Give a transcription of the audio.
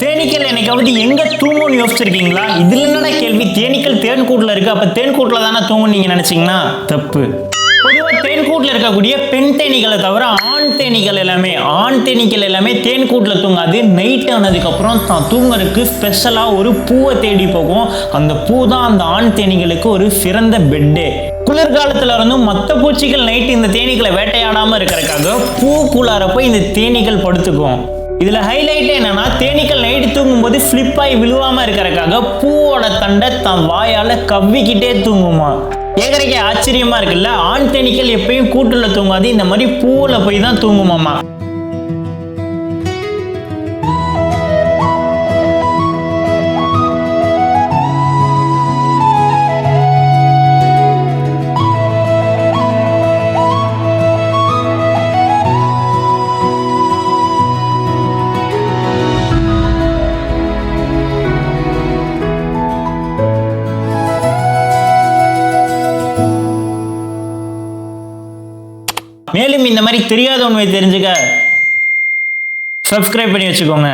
தேனீக்கள் என்னைக்காவது எங்க தூங்கும்னு யோசிச்சிருக்கீங்களா? இதுல என்னடா கேள்வி, தேனீக்கள் தேன்கூட்டில் இருக்கு, அப்ப தேன்கூட்டில் தானே தூங்கும் நீங்க நினைச்சீங்கன்னா தப்பு. பொதுவாக தேன்கூட்டில் இருக்கக்கூடிய பெண் தேனீக்களை தவிர ஆண் தேனீக்கள் எல்லாமே தேன்கூட்டில் தூங்காது. நைட் ஆனதுக்கு அப்புறம் தான் தூங்குறதுக்கு ஸ்பெஷலாக ஒரு பூவை தேடி போகும். அந்த பூ தான் அந்த ஆண் தேனீகளுக்கு ஒரு சிறந்த பெட்டு. குளிர்காலத்துல இருந்தும் மற்ற பூச்சிகள் நைட்டு இந்த தேனீக்களை வேட்டையாடாம இருக்கிறதுக்காக பூக்குள்ளார போய் இந்த தேனீக்கள் படுத்துக்கும். இதுல ஹைலைட் என்னன்னா, தேனீக்கள் நைட்டு தூங்கும் போது ஸ்லிப் ஆகி விழுவாம இருக்கிறதுக்காக பூவோட தண்டை தன் வாயால கவ்விக்கிட்டே தூங்குமா. கேட்கறக்கே ஆச்சரியமா இருக்குல்ல. ஆண் தேனீக்கள் எப்பயும் கூட்டுல தூங்காது, இந்த மாதிரி பூவுல போய் தான் தூங்குமாமா. மேலும் இந்த மாதிரி தெரியாத உண்மையை தெரிஞ்சுக்க சப்ஸ்கிரைப் பண்ணி வச்சுக்கோங்க.